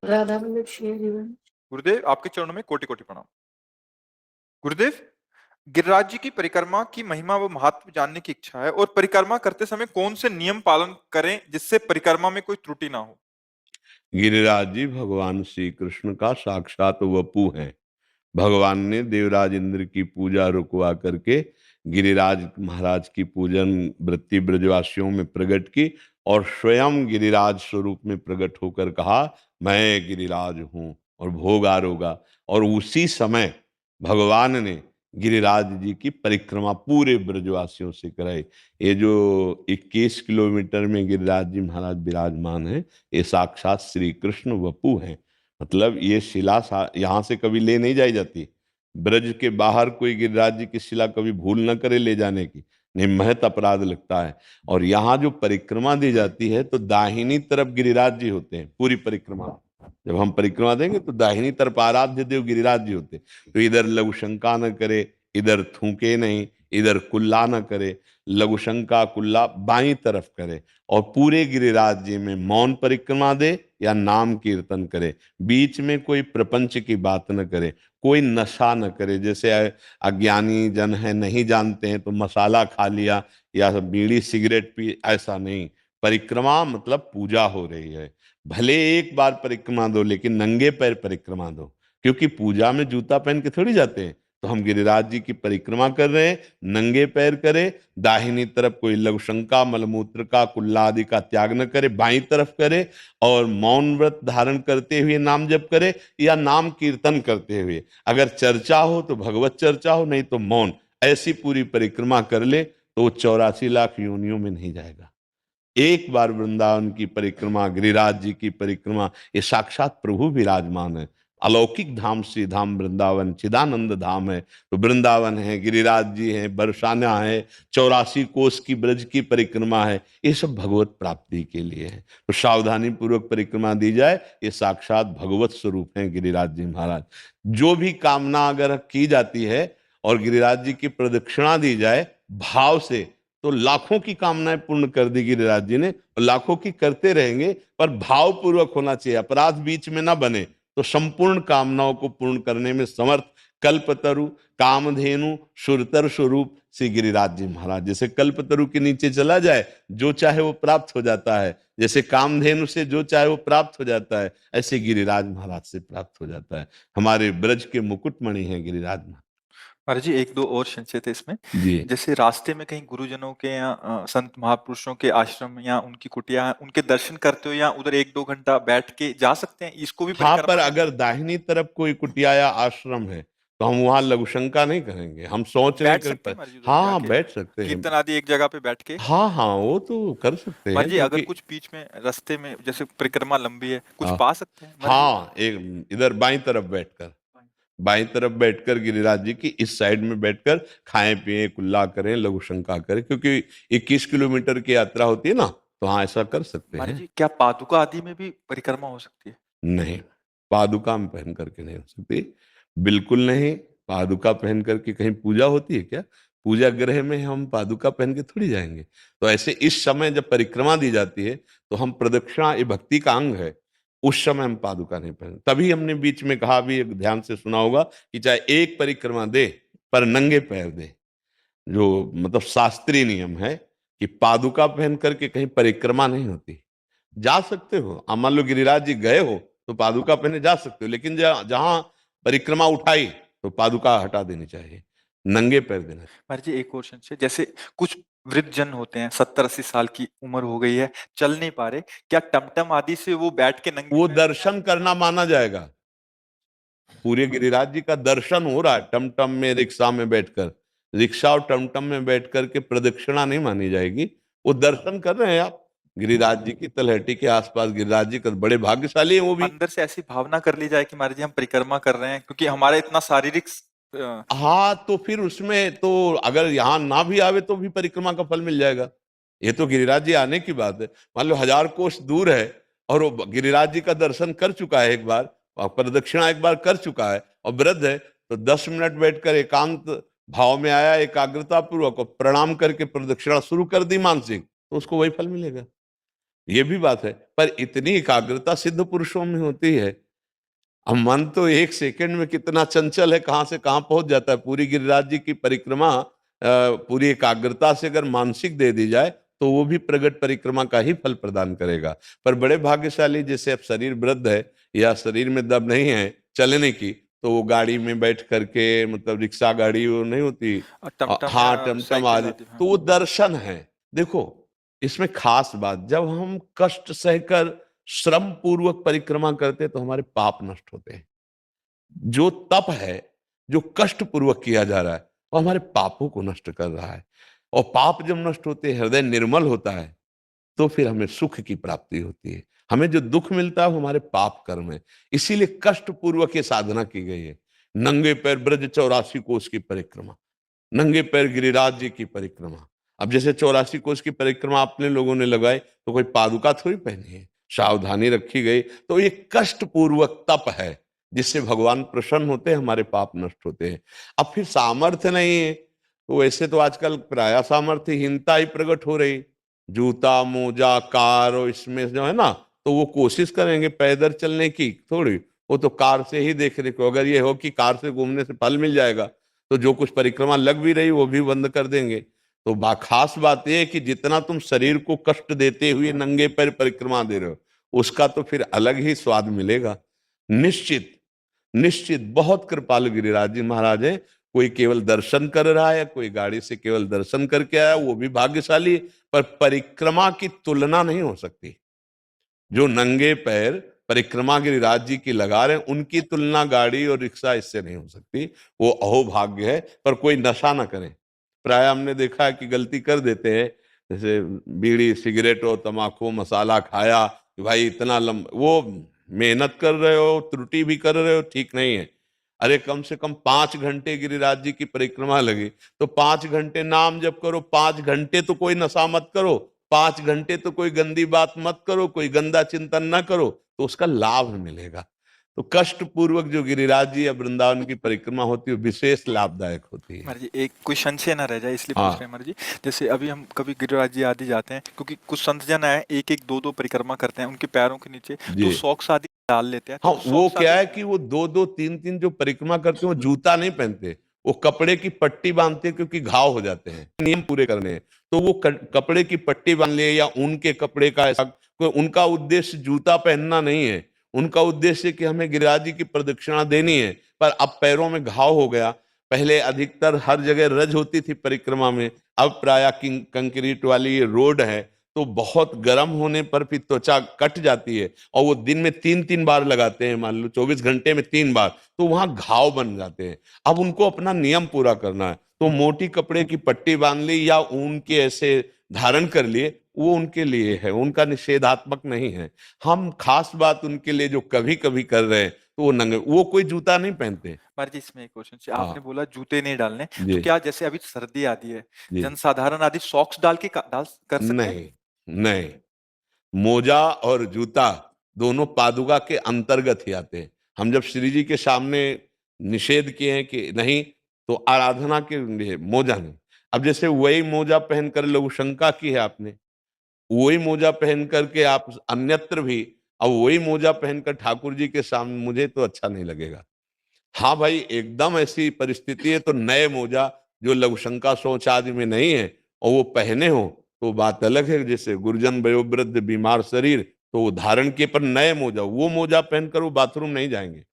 राधा वल्लभ शेर जीवन। गुरुदेव आपके चरणों में कोटि कोटि प्रणाम। गुरुदेव, गिरिराज जी की परिक्रमा की महिमा व महत्व जानने की इच्छा है और परिक्रमा करते समय कौन से नियम पालन करें जिससे परिक्रमा में कोई त्रुटि ना हो। गिरिराज जी भगवान श्री कृष्ण का साक्षात वपु हैं। भगवान ने देवराज इंद्र की पूजा रुकवा करके गिरिराज महाराज की पूजन वृत्ति ब्रजवासियों में प्रकट की और स्वयं गिरिराज स्वरूप में प्रकट होकर कहा, मैं गिरिराज हूँ और भोग आरोगा। और उसी समय भगवान ने गिरिराज जी की परिक्रमा पूरे ब्रजवासियों से कराई। ये जो 21 किलोमीटर में गिरिराज जी महाराज विराजमान है, ये साक्षात श्री कृष्ण वपु हैं। मतलब ये शिला यहाँ से कभी ले नहीं जाई जाती। ब्रज के बाहर कोई गिरिराज जी की शिला कभी भूल न करे ले जाने की, नहीं महत अपराध लगता है। और यहाँ जो परिक्रमा दी जाती है तो दाहिनी तरफ गिरिराज जी होते हैं पूरी परिक्रमा में। जब हम परिक्रमा देंगे तो दाहिनी तरफ आराध्य देव गिरिराज जी होते हैं। तो इधर लघु शंका न करे, इधर थूके नहीं, इधर कुल्ला न करे, लघु शंका कुल्ला बाई तरफ करे और पूरे गिरिराज जी में मौन परिक्रमा दे या नाम कीर्तन करे। बीच में कोई प्रपंच की बात न करे, कोई नशा न करे। जैसे अज्ञानी जन है, नहीं जानते हैं तो मसाला खा लिया या बीड़ी सिगरेट पी, ऐसा नहीं। परिक्रमा मतलब पूजा हो रही है। भले एक बार परिक्रमा दो लेकिन नंगे पैर परिक्रमा दो, क्योंकि पूजा में जूता पहन के थोड़ी जाते हैं। तो हम गिरिराज जी की परिक्रमा कर रहे हैं, नंगे पैर करे। दाहिनी तरफ कोई लघुशंका मलमूत्र का कुल्ला आदि का त्याग न करे, बाई तरफ करे और मौन व्रत धारण करते हुए नाम जप करे या नाम कीर्तन करते हुए। अगर चर्चा हो तो भगवत चर्चा हो, नहीं तो मौन। ऐसी पूरी परिक्रमा कर ले तो वो 84 लाख योनियों में नहीं जाएगा। एक बार वृंदावन की परिक्रमा, गिरिराज जी की परिक्रमा, ये साक्षात प्रभु विराजमान है। अलौकिक धाम श्री धाम वृंदावन चिदानंद धाम है। तो वृंदावन है, गिरिराज जी है, बरसाना है, 84 कोस की ब्रज की परिक्रमा है, ये सब भगवत प्राप्ति के लिए है। तो सावधानी पूर्वक परिक्रमा दी जाए, ये साक्षात भगवत स्वरूप है गिरिराज जी महाराज। जो भी कामना अगर की जाती है और गिरिराज जी की प्रदक्षिणा दी जाए भाव से, तो लाखों की कामनाएं पूर्ण कर दी गिरिराज जी ने और लाखों की करते रहेंगे। पर भाव पूर्वक होना चाहिए, अपराध बीच में ना बने। तो संपूर्ण कामनाओं को पूर्ण करने में समर्थ कल्पतरु कामधेनु सुरतर स्वरूप श्री गिरिराज जी महाराज। जैसे कल्पतरु के नीचे चला जाए जो चाहे वो प्राप्त हो जाता है, जैसे कामधेनु से जो चाहे वो प्राप्त हो जाता है, ऐसे गिरिराज महाराज से प्राप्त हो जाता है। हमारे ब्रज के मुकुटमणि हैं गिरिराज महाराज। महाराज जी, एक दो और संशय थे इसमें। जी जैसे रास्ते में कहीं गुरुजनों के या संत महापुरुषों के आश्रम या उनकी कुटिया, उनके दर्शन करते हो या उधर 1-2 घंटा बैठ के जा सकते हैं, इसको भी हाँ, पर परिक्रमा में? अगर दाहिनी तरफ कोई कुटिया या आश्रम है तो हम वहां लघुशंका नहीं करेंगे। हम सोच रहे बैठ हैं सकते कि हैं महाराज जी उधर हाँ जाके, बैठ सकते हैं। कीर्तन आदि एक जगह पे बैठ के? हाँ हाँ, वो तो कर सकते महाराज हैं जी, अगर क्योंकि कुछ बीच में रास्ते में जैसे परिक्रमा लंबी है, कुछ हाँ पा सकते हैं महाराज जी? हाँ, एक इधर बाईं तरफ बैठकर गिरिराज जी की इस साइड में बैठकर खाएं पिए कुल्ला करें लघुशंका करें, क्योंकि 21 किलोमीटर की यात्रा होती है ना, तो हाँ ऐसा कर सकते महाराज हैं। जी, क्या पादुका आदि में भी परिक्रमा हो सकती है? नहीं, पादुका में पहन करके नहीं हो सकती, बिल्कुल नहीं। पादुका पहन करके कहीं पूजा होती है क्या? पूजा गृह में हम पादुका पहन के थोड़ी जाएंगे। तो ऐसे इस समय जब परिक्रमा दी जाती है तो हम प्रदक्षिणा, ये भक्ति का अंग है, उस समय हम पादुका नहीं पहन। तभी हमने बीच में कहा, भी एक ध्यान से सुना होगा, कि चाहे एक परिक्रमा दे पर नंगे पैर दे। जो मतलब शास्त्रीय नियम है कि पादुका पहन करके कहीं परिक्रमा नहीं होती। जा सकते हो, आप मान लो गिरिराज जी गए हो तो पादुका पहने जा सकते हो, लेकिन जहां परिक्रमा उठाई तो पादुका हटा देनी चाहिए, नंगे पैर देना चाहिए। महाराज जी, एक और संशय। जैसे कुछ वृद्ध जन होते हैं, 70-80 साल की उम्र हो गई है, चल नहीं पा रहे, क्या टमटम आदि से वो बैठ के नंगे वो पैर? दर्शन करना माना जाएगा। पूरे गिरिराज जी का दर्शन हो रहा है टमटम में, रिक्शा में बैठकर। रिक्शा और टमटम में बैठ करके प्रदक्षिणा नहीं मानी जाएगी। वो दर्शन कर रहे हैं आप गिरिराज जी की तलहटी के आसपास। गिरिराज जी का बड़े भाग्यशाली है वो भी। अंदर से ऐसी भावना कर ली जाए कि महाराज जी हम परिक्रमा कर रहे हैं, क्योंकि हमारा इतना शारीरिक हाँ, तो फिर उसमें तो अगर यहाँ ना भी आवे तो भी परिक्रमा का फल मिल जाएगा। ये तो गिरिराज जी आने की बात है। मान लो 1000 कोस दूर है और वो गिरिराज जी का दर्शन कर चुका है एक बार, और प्रदक्षिणा एक बार कर चुका है और वृद्ध है, तो 10 मिनट बैठकर एकांत भाव में आया, एकाग्रता पूर्वक, और प्रणाम करके प्रदक्षिणा शुरू कर दी मानसिक, तो उसको वही फल मिलेगा। ये भी बात है, पर इतनी एकाग्रता सिद्ध पुरुषों में होती है। अब मन तो एक सेकंड में कितना चंचल है, कहां से कहां पहुंच जाता है। पूरी गिरिराज जी की परिक्रमा पूरी एकाग्रता से अगर मानसिक दे दी जाए तो वो भी प्रगट परिक्रमा का ही फल प्रदान करेगा। पर बड़े भाग्यशाली, जैसे अब शरीर वृद्ध है या शरीर में दम नहीं है चलने की, तो वो गाड़ी में बैठ करके, मतलब रिक्शा गाड़ी वो नहीं होती, टमटम या हाँ टमटम साइकिल आदि, आदि, हाँ। तो वो दर्शन है। देखो, इसमें खास बात, जब हम कष्ट सहकर श्रम पूर्वक परिक्रमा करते तो हमारे पाप नष्ट होते हैं। जो तप है, जो कष्ट पूर्वक किया जा रहा है, वो हमारे पापों को नष्ट कर रहा है। और पाप जब नष्ट होते हैं, हृदय निर्मल होता है, तो फिर हमें सुख की प्राप्ति होती है। हमें जो दुख मिलता है वो हमारे पाप कर्म है। इसीलिए कष्ट पूर्वक ये साधना की गई है। नंगे पैर ब्रज 84 कोस की परिक्रमा, नंगे पैर गिरिराज जी की परिक्रमा। अब जैसे 84 कोस की परिक्रमा अपने लोगों ने लगाई, तो कोई पादुका थोड़ी पहनी है, सावधानी रखी गई। तो ये कष्ट पूर्वक तप है, जिससे भगवान प्रसन्न होते हैं, हमारे पाप नष्ट होते हैं। अब फिर सामर्थ्य नहीं है, तो वैसे तो आजकल प्राय सामर्थ्यहीनता ही प्रकट हो रही। जूता मोजा कार और इसमें जो है ना, तो वो कोशिश करेंगे पैदल चलने की थोड़ी, वो तो कार से ही देखने को। अगर ये हो कि कार से घूमने से फल मिल जाएगा, तो जो कुछ परिक्रमा लग भी रही वो भी बंद कर देंगे। तो खास बात यह है कि जितना तुम शरीर को कष्ट देते हुए नंगे पैर परिक्रमा दे रहे हो, उसका तो फिर अलग ही स्वाद मिलेगा। निश्चित, निश्चित बहुत कृपालु गिरिराज जी महाराज है। कोई केवल दर्शन कर रहा है, कोई गाड़ी से केवल दर्शन करके आया, वो भी भाग्यशाली है। पर परिक्रमा की तुलना नहीं हो सकती। जो नंगे पैर परिक्रमा गिरिराज जी की लगा रहे हैं, उनकी तुलना गाड़ी और रिक्शा इससे नहीं हो सकती। वो अहोभाग्य है। पर कोई नशा ना करे। प्राय हमने देखा है कि गलती कर देते हैं, जैसे बीड़ी सिगरेट और तम्बाकू मसाला खाया कि भाई इतना वो मेहनत कर रहे हो, त्रुटि भी कर रहे हो, ठीक नहीं है। अरे कम से कम 5 घंटे गिरिराज जी की परिक्रमा लगी, तो 5 घंटे नाम जप करो, 5 घंटे तो कोई नशा मत करो, 5 घंटे तो कोई गंदी बात मत करो, कोई गंदा चिंतन ना करो, तो उसका लाभ मिलेगा। तो कष्ट पूर्वक जो गिरिराज जी या वृंदावन की परिक्रमा होती है, विशेष लाभदायक होती है। महाराज जी, एक कोई संशय ना रह जाए इसलिए पूछ रहे हैं हाँ महाराज जी। जैसे अभी हम कभी गिरिराज जी आदि जाते हैं, क्योंकि कुछ संत जन आए एक एक दो दो परिक्रमा करते हैं, उनके पैरों के नीचे जी। तो सॉक्स आदि डाल लेते हैं, हाँ, तो वो सॉक्स क्या आदि। है कि वो दो दो तीन तीन जो परिक्रमा करते हैं, वो जूता नहीं पहनते, वो कपड़े की पट्टी बांधते हैं, क्योंकि घाव हो जाते हैं, नियम पूरे करने हैं। तो वो कपड़े की पट्टी बांध लिए या ऊन के कपड़े का ऐसा उनका उद्देश्य जूता पहनना नहीं है। उनका उद्देश्य कि हमें गिरिराज जी की प्रदक्षिणा देनी है। पर अब पैरों में घाव हो गया। पहले अधिकतर हर जगह रज होती थी परिक्रमा में, अब प्राय कंक्रीट वाली रोड है, तो बहुत गर्म होने पर फिर त्वचा कट जाती है। और वो दिन में 3 3 बार लगाते हैं, मान लो 24 घंटे में 3 बार, तो वहां घाव बन जाते हैं। अब उनको अपना नियम पूरा करना है, तो मोटी कपड़े की पट्टी बांध ली या ऊन के ऐसे धारण कर लिए, वो उनके लिए है, उनका निषेधात्मक नहीं है। हम खास बात उनके लिए जो कभी कभी कर रहे हैं, तो वो नंगे, वो कोई जूता नहीं पहनते। महाराज जी, इसमें एक क्वेश्चन, आपने हाँ बोला जूते नहीं डालने, तो जी। क्या जैसे अभी सर्दी आती है, जी। जनसाधारण आदि सॉक्स डाल के डाल कर सकते हैं? नहीं, नहीं, मोजा और जूता दोनों पादुका के अंतर्गत ही आते हैं। हम जब श्री जी के सामने निषेध किए हैं कि नहीं, तो आराधना के लिए मोजा नहीं। अब जैसे वही मोजा पहनकर लघु शंका की है आपने, वही मोजा पहन करके आप अन्यत्र भी, अब वही मोजा पहनकर ठाकुर जी के सामने, मुझे तो अच्छा नहीं लगेगा। हाँ भाई, एकदम ऐसी परिस्थिति है तो नए मोजा जो लघुशंका शौच आदि में नहीं है, और वो पहने हो, तो बात अलग है। जैसे गुरुजन वयोवृद्ध बीमार शरीर, तो वो धारण के पर नए मोजा, वो मोजा पहनकर वो बाथरूम नहीं जाएंगे।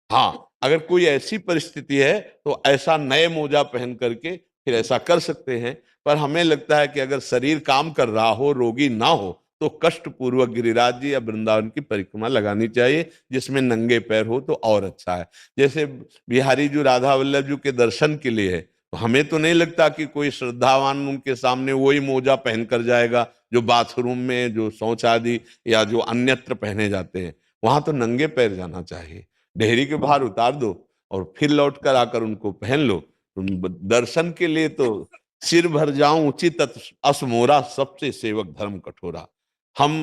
हाँ, अगर कोई ऐसी परिस्थिति है, तो ऐसा नए मोजा पहन करके फिर ऐसा कर सकते हैं। पर हमें लगता है कि अगर शरीर काम कर रहा हो, रोगी ना हो, तो कष्ट पूर्वक गिरिराज जी या वृंदावन की परिक्रमा लगानी चाहिए, जिसमें नंगे पैर हो तो और अच्छा है। जैसे बिहारी जी राधा वल्लभ जी के दर्शन के लिए है, तो हमें तो नहीं लगता कि कोई श्रद्धावान उनके सामने वही मोजा पहन कर जाएगा जो बाथरूम में, जो शौच आदि या जो अन्यत्र पहने जाते हैं। वहां तो नंगे पैर जाना चाहिए। डेहरी के बाहर उतार दो और फिर लौट कर आकर उनको पहन लो। दर्शन के लिए तो सिर भर जाऊं उचित असमोरा, सबसे सेवक धर्म कठोरा। हम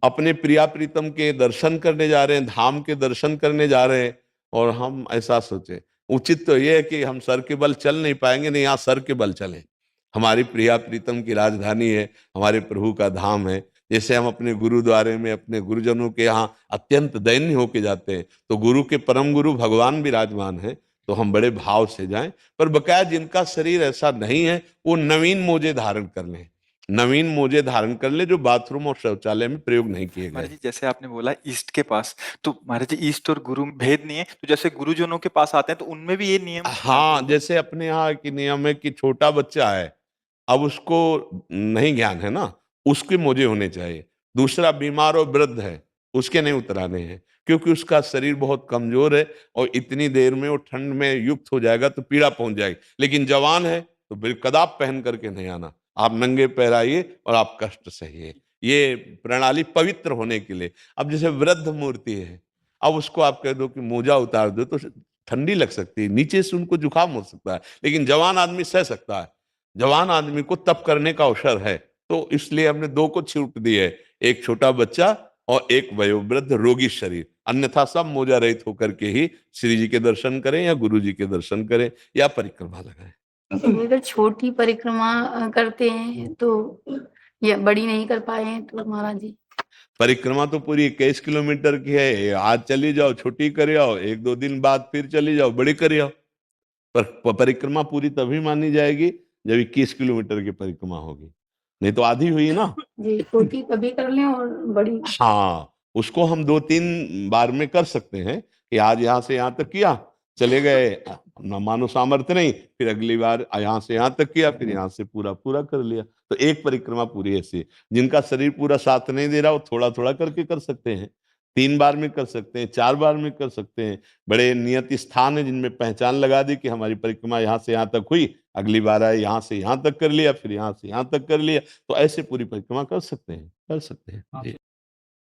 अपने प्रिया प्रीतम के दर्शन करने जा रहे हैं, धाम के दर्शन करने जा रहे हैं, और हम ऐसा सोचे। उचित तो यह है कि हम सर के बल चल नहीं पाएंगे, नहीं, यहाँ सर के बल चले। हमारी प्रिया प्रीतम की राजधानी है, हमारे प्रभु का धाम है, जैसे हम अपने गुरुद्वारे में अपने गुरुजनों के यहाँ अत्यंत दयनीय होके जाते हैं, तो गुरु के परम गुरु भगवान विराजमान है, तो हम बड़े भाव से जाएं। पर बकाया जिनका शरीर ऐसा नहीं है, वो नवीन मोजे धारण कर लें, नवीन मोजे धारण कर ले जो बाथरूम और शौचालय में प्रयोग नहीं किए महाराज गए। जी जैसे आपने बोला ईस्ट के पास, तो महाराज जी ईस्ट और गुरु में भेद नहीं है, तो जैसे गुरुजनों के पास आते हैं तो उनमें भी ये नियम लागू हाँ, होगा? जैसे अपने यहाँ की नियम है कि छोटा बच्चा है, अब उसको नहीं ज्ञान है ना, उसके मोजे होने चाहिए। दूसरा बीमार और वृद्ध है, उसके नहीं उतराने हैं, क्योंकि उसका शरीर बहुत कमजोर है और इतनी देर में वो ठंड में युक्त हो जाएगा तो पीड़ा पहुंच जाएगी। लेकिन जवान है तो बिलकदाब पहन करके नहीं आना, आप नंगे पैर आइए और आप कष्ट सहिए। ये प्रणाली पवित्र होने के लिए। अब जैसे वृद्ध मूर्ति है, अब उसको आप कह दो कि मोजा उतार दो तो ठंडी लग सकती है, नीचे से उनको जुकाम हो सकता है, लेकिन जवान आदमी सह सकता है। जवान आदमी को तप करने का अवसर है, तो इसलिए हमने दो को छूट दी है, एक छोटा बच्चा और एक वयोवृद्ध रोगी शरीर। अन्यथा सब मोजा रहित होकर के ही श्री जी के दर्शन करें या गुरु जी के दर्शन करें या परिक्रमा लगाएं। अगर छोटी परिक्रमा करते हैं तो या बड़ी नहीं कर पाए हैं तो महाराज जी? परिक्रमा तो पूरी 21 किलोमीटर की है, आज चली जाओ छोटी कर आओ, एक दो दिन बाद फिर चली जाओ बड़ी कर आओ। पर परिक्रमा पूरी तभी मानी जाएगी जब 21 किलोमीटर की परिक्रमा होगी, नहीं तो आधी हुई ना। जी, छोटी कभी कर लें और बड़ी? हाँ, उसको हम 2-3 बार में कर सकते हैं कि आज यहाँ से यहाँ तक किया, चले गए, न मानो सामर्थ्य नहीं, फिर अगली बार यहाँ से यहाँ तक किया, फिर यहाँ से पूरा पूरा कर लिया। तो एक परिक्रमा पूरी ऐसी। जिनका शरीर पूरा साथ नहीं दे रहा, वो थोड़ा थोड़ा करके कर सकते हैं, 3 बार में कर सकते हैं, 4 बार में कर सकते हैं। बड़े नियत स्थान है जिनमें पहचान लगा दी कि हमारी परिक्रमा यहाँ से यहाँ तक हुई, अगली बार आए यहाँ से यहाँ तक कर लिया, फिर यहाँ से यहाँ तक कर लिया, तो ऐसे पूरी परिक्रमा कर सकते हैं, कर सकते हैं जी।